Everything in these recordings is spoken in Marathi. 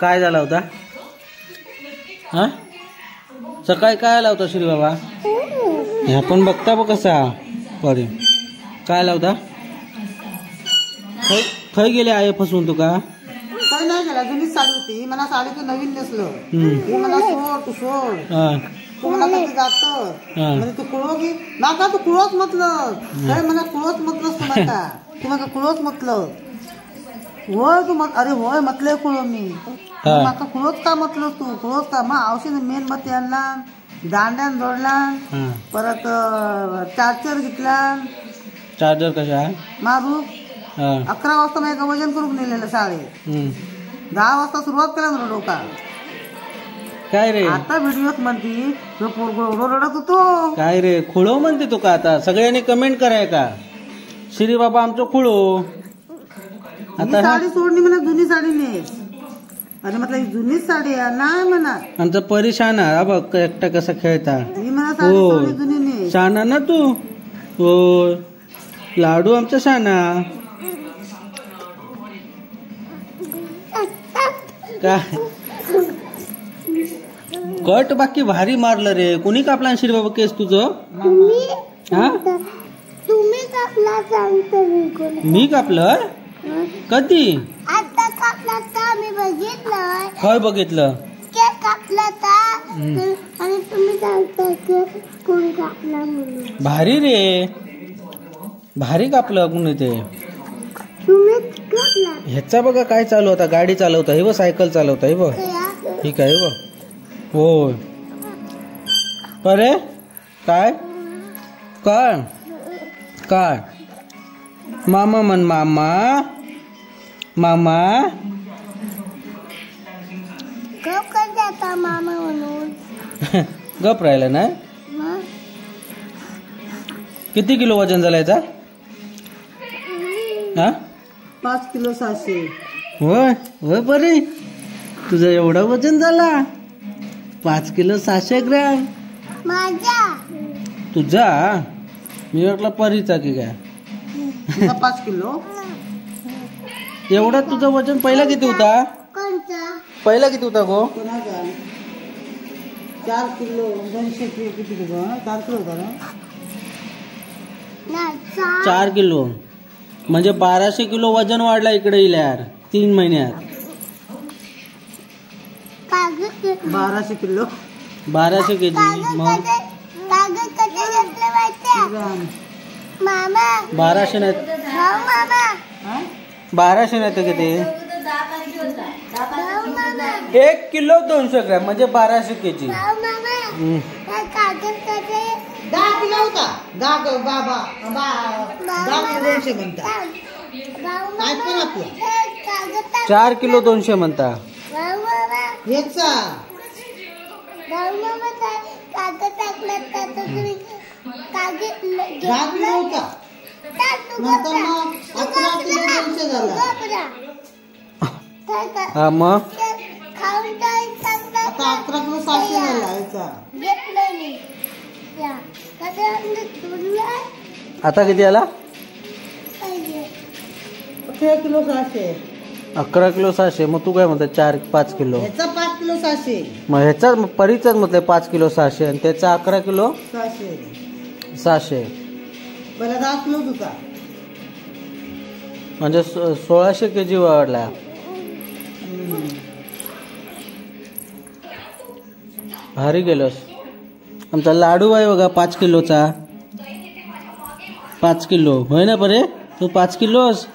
काय झाला होता? हा सकाळी काय आला होता श्री बाबा? ह्या पण बघता बघ कसा परी काय आला होता? खय गेले आहे फसवून तुका? काही नाही गेला, जुनीच साडी होती. मला साडी तू नवीन नेसलं, मला सोड तू सोड, तू मला कधी जात म्हणजे तू कुळो की नाका, तू कुळोच म्हटलं काय, मला कुळोच म्हटलंस तू नका, तू मला कुळोच म्हटलं होय तू अरे होय म्हटलंय कुळो मी, माका कुळोच का म्हटलं तू, कुळोच का मग औषध मेन मत आणला, दांड्यान जोडला, परत चार्जर घेतला. चार्जर कशा मारू 11 वाजता माझ्या वजन करून नेलेलं शाळेत, 10 वाजता सुरुवात केला ना डोका. काय रे आता व्हिडिओत म्हणती रडत होतो काय रे खुळो म्हणते तू का? आता सगळ्यांनी कमेंट कराय का श्री बाबा आमचं खुळो? आता साडी सोडणी म्हणा, जुनी साडी नेस. अरे म्हटलं ही जुनीच साडी आहे नाही म्हणा, आमचा परेशान आहे बघ एकटा कसा खेळता. हो जुनी नेस, शाना ना तू. हो लाडू आमचा शाना. काय कट बाकी भारी मारलं रे. कोणी कापला श्री बाबा केस तुझं? हा तुम्ही कापला सांगतो मी कापलं कधी? आता कापला का मी बघितलं. काय बघितलं? केक कापला का आणि तुम्ही सांगता की कोण कापला म्हणून. भारी रे भारी कापलं कोणी ते. तुम्ही कापला. ह्याचा बघा काय चालू होता, गाडी चालवता हे बघ, सायकल चालवता हे बघ, ठीक आहे बघ. होय अरे काय काय काय मामा म्हण मामा मामा. गप कर जाता मामा म्हणून. गप राहिला ना. किती किलो वजन झालं याचा? हा 5 किलो 600. होय होय बरे तुझं एवढं वजन झाला? 5 किलो 600 ग्रॅम. माझा तुझा मी वाटला परीचा की काय? 5 किलो एवढं तुझं वजन पहिला किती होता? कोणता पहिला किती होता गो? 4 किलो 200 किती किलो 4 किलो होता ना. 4 किलो म्हणजे 1200 किलो वजन वाढला इकडे यार 3 महिन्यात. 1200 किलो 1200 केजी. मग कागद कसे घेतले माहिती मामा? 1200 नाही, मामा 1200 नाही तर किती? 1 किलो 200 ग्रॅम म्हणजे 1200 केजी. कागद कसे 10 किलो होता. 10 किलो बाबा 10 किलो 200 म्हणता. 4 किलो 200 म्हणता. ह्याचा कागद टाकला 10 किलो होता. नंतर मग 11 किलो 200 झाला. हा मग आता 11 किलो 600 झाला ह्याचा. आता किती आला? 11 किलो 600. 11 किलो 600. मग तू काय म्हणता 4-5 किलो? ह्याचा 5 किलो 600. मग ह्याचा परीचाच म्हटलं 5 किलो 600 आणि त्याचा 11 किलो 600 पहिला 10 किलो होता म्हणजे 1600 केजी वाढला. भारी गेलोस. आमचा लाडू आहे बघा 5 किलोचा. 5 किलो होय ना परे तू 5 किलोस.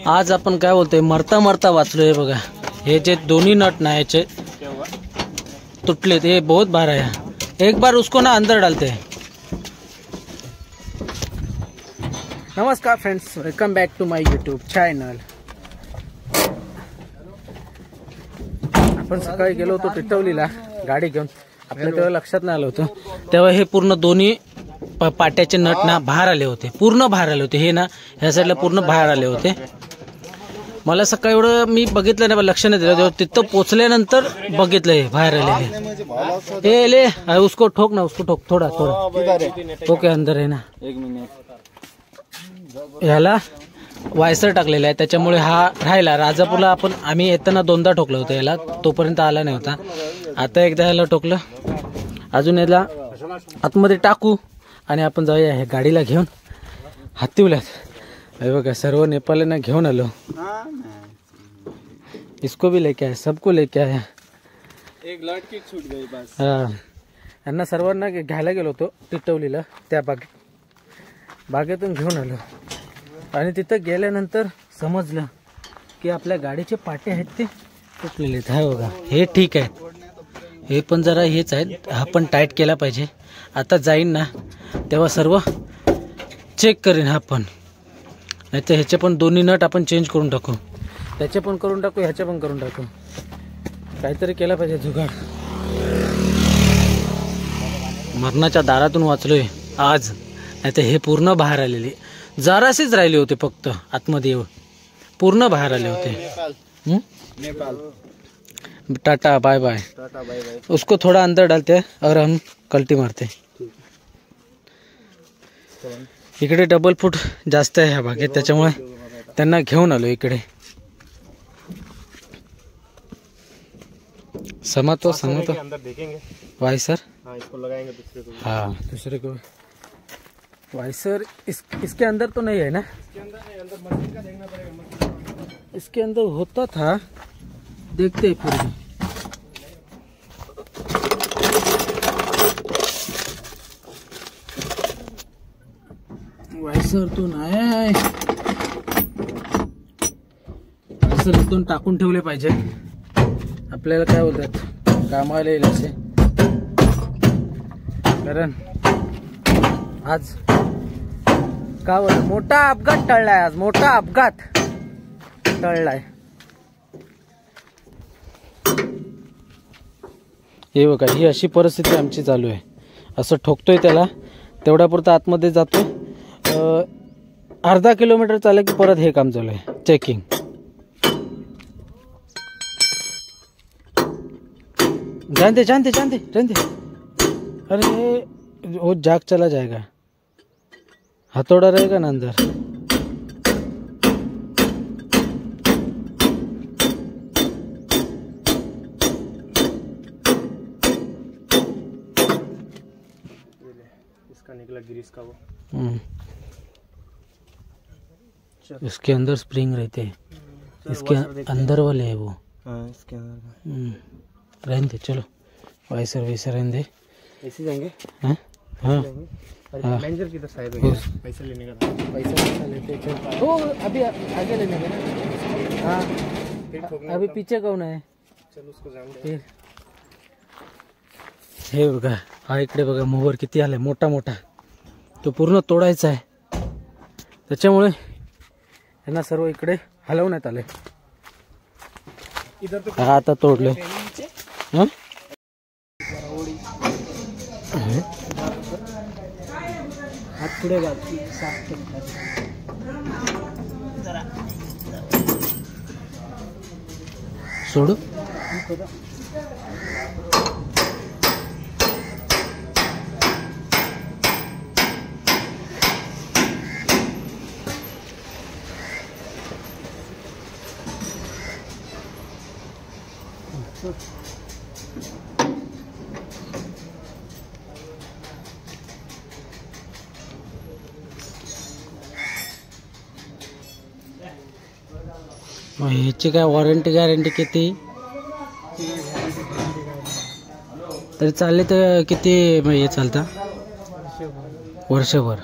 आज आपण काय बोलतोय मरता मरता वाचलोय बघा. हे जे दोन्ही नट ना याचे तुटले ते बहुत बार है. एक बार उसको ना अंदर डालते. नमस्कार friends, welcome back to my YouTube channel. आपण सकाळी गेलो होतो टिटवलीला गाडी घेऊन. आपल्या तेव्हा लक्षात नाही आलं होतं. तेव्हा हे पूर्ण दोन्ही पाट्याचे नट ना बाहेर आले होते, पूर्ण बाहेर आले होते. हे ना ह्या साईडला पूर्ण बाहेर आले होते. मला सकाळी एवढं मी बघितलं नाही, लक्ष नाही दिलं. तेव्हा तिथं पोचल्यानंतर बघितलं हे बाहेर आलेले. ए ले उसको ठोक ना, उसको ठोक थोड़ा थोड़ा. ओके अंदर है ना. 1 मिनिट. ह्याला वायसर टाकलेला आहे, त्याच्यामुळे हा राहिला. राजापूरला आम्ही येताना 2दा ठोकलं होतं याला, तोपर्यंत आला नाही होता. आता एकदा याला ठोकलं. अजून याला आतमध्ये टाकू आणि आपण जाऊया हे गाडीला घेऊन हातीवल्यात. हे बघा सर्व नेपाळ्यांना घेऊन आलो. इसको भी लेके आया, सबको लेके आया. एक लड़की छूट गई बस. हा, यांना सर्वांना घ्यायला गेलो होतो टिटवलीला, त्या बागेतून घेऊन आलो. आणि तिथं गेल्यानंतर समजलं की आपल्या गाडीचे पाटे आहेत ते तुटलेले आहेत. हा बघा, हे ठीक आहेत, हे पण जरा हेच आहेत, हा पण टाईट केला पाहिजे. आता जाईन ना तेव्हा सर्व चेक करेन हा पण, नाही तर ह्याचे पण दोन्ही नट आपण चेंज करून टाकू, त्याचे पण करून टाकू, ह्याचे पण करून टाकू. काहीतरी केला पाहिजे जुगाड. मरणाच्या दारातून वाचलोय आज, नाही तर हे पूर्ण बाहेर आलेले. जराशीच राहिले होते फक्त आतमध्ये येऊन, पूर्ण बाहेर आले होते. Tata bye bye. उसको थोड़ा अंदर डालते हैं और हम कल्टी मारते. इकडे डबल फूट जास्त आहे ह्या भागेत, त्याच्यामुळे त्यांना घेऊन आलो इकडे. समझो वायसर. हाँ दूसरे को वायसर इसके अंदर तो नहीं है ना, इसके अंदर होता था, देखते हैं फिर भी. वायसर तो नाही आहे. वायसर इथून टाकून ठेवले पाहिजे, आपल्याला काय बोलतात कामाला येईल असे. कारण आज का बोलतो मोठा अपघात टळलाय, आज मोठा अपघात टळलाय. हे बघा, ही अशी परिस्थिती आमची चालू आहे. असं ठोकतोय त्याला, तेवढ्यापुरतं आतमध्ये जातोय. अर्धा किलोमीटर चाललं की परत हे काम चालू आहे, चेकिंग. जानते जानते जानते जानते. अरे वो जाग चला जाएगा, हथौड़ा रहेगा ना अंदर. इसका निकला ग्रीस का वो. इसके अंदर स्प्रिंग रहते हैं, इसके अंदर वाले है वो. हाँ इसके अंदर रहने दे, चलो वायसर वैसे रहने दे. ऐसे जाएंगे. हाँ हाँ मैनेजर किधर साइड हो गया, पैसा लेने का. पैसा लेते चल. ओ अभी आगे लेने का ना. हाँ अभी पीछे कौन है. चल उसको जान दे. हे बघा, हा इकडे बघा मोहर किती आलाय, मोठा मोठा. तो पूर्ण तोडायचा आहे, त्याच्यामुळे यांना सर्व इकडे हलवण्यात आले. हा आता तोडले. हात पुढे सोडू. मग ह्याची काय वॉरंटी गॅरंटी किती तरी चालले तर किती हे चालतं. वर्षभर.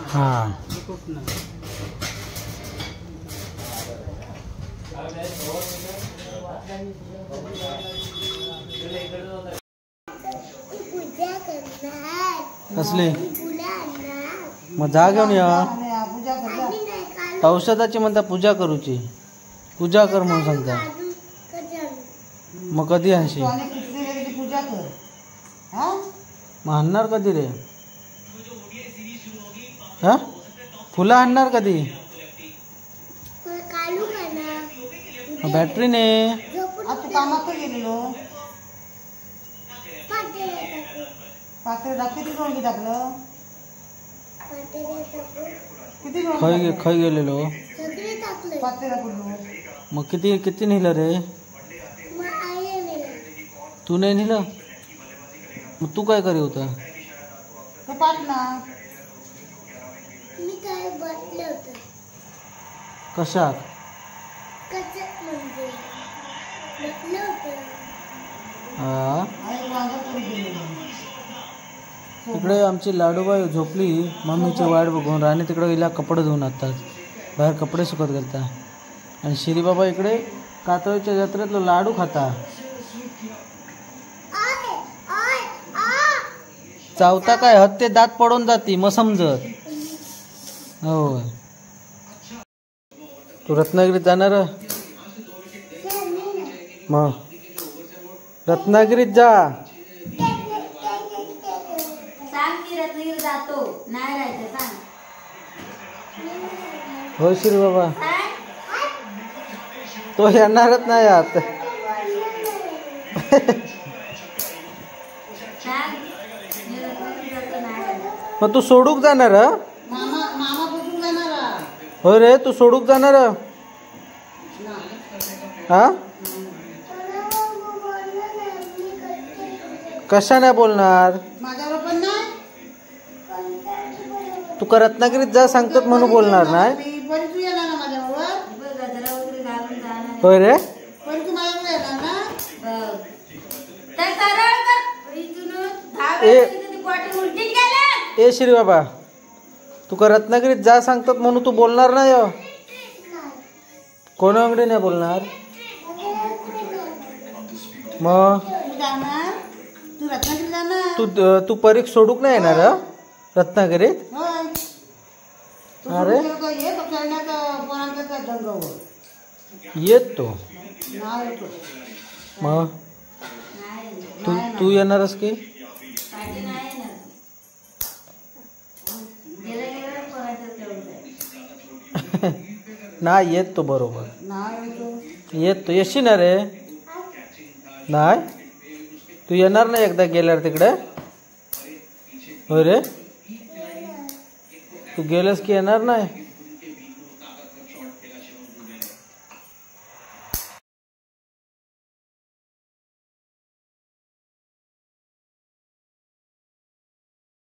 हा कसले मग जा घेऊन या. औषधाची म्हणता पूजा करूची, पूजा कर म्हणून सांगता. मग कधी आणशी, मग आणणार कधी रे. हा फुलं आणणार कधी. बॅटरी ने पातेला किती गोळगी टाकलं किती खाई गेलेलो सगळे टाकले पातेला कुठं मग किती किती नेलं रे मग आई नेलं. तू नाही नेलं मग तू काय करे होता तो पाटला मी काय बसले होते कशात कसं म्हणजे बसले होते. हा आई वांगा करून गेलेलो. तिकडे आमची लाडूबाई झोपली मम्मीची वाट बघून राणी तिकडे गेला कपडे धुवून आणतात बाहेर कपडे सुकत घालता आणि शिरीबाबा इकडे कातळीच्या जत्रेतलं लाडू खाता आय आय आ चावता काय हत्ते दात पडून जाती मग समजत होय तू रत्नागिरीत जाणार मग रत्नागिरीत जा सांग की रत्नागिरी जातो नाही राहायचं सांग. हो श्री बाबा तो येणारच नाही आत मग तू सोडूक जाणार मामा मामा कुठून जाणार हो रे तू सोडूक जाणार हा कशा नाही बोलणार माझ्यावर पण नाही तू का रत्नागिरीत जा सांगतात म्हणून बोलणार नाही मी पण तू येणार ना माझ्याबरोबर गजरा वगैरे घालून जाणार होय रे पण तू माझ्याबरोबर येणार ना तर सरळ कर इथून 10 ए. वेळा ती बॉटल उलटीत गेल्या. ए श्री बाबा तू का रत्नागिरीत जा सांगतात म्हणून तू बोलणार नाही हो? कोणा अंगडी नाही बोलणार मग तू जाणार तू रत्नागिरी जाणार तू परीक्षा सोडूक नाही येणार रत्नागिरीत होय तू अरे. सोडून ये तो खेळण्याचा पोरांचा दंगावर येत तो नाव येतो मग तू येणारस की पाठी नाही ना. गेल्या गेल्या पोरांचं तेवढं आहे. नाही येत तो बरोबर नाव येतो येत तो येशी ना रे नाही तू येणार नाही एकदा गेल्यावर तिकडे होय रे तू गेलस की येणार नाही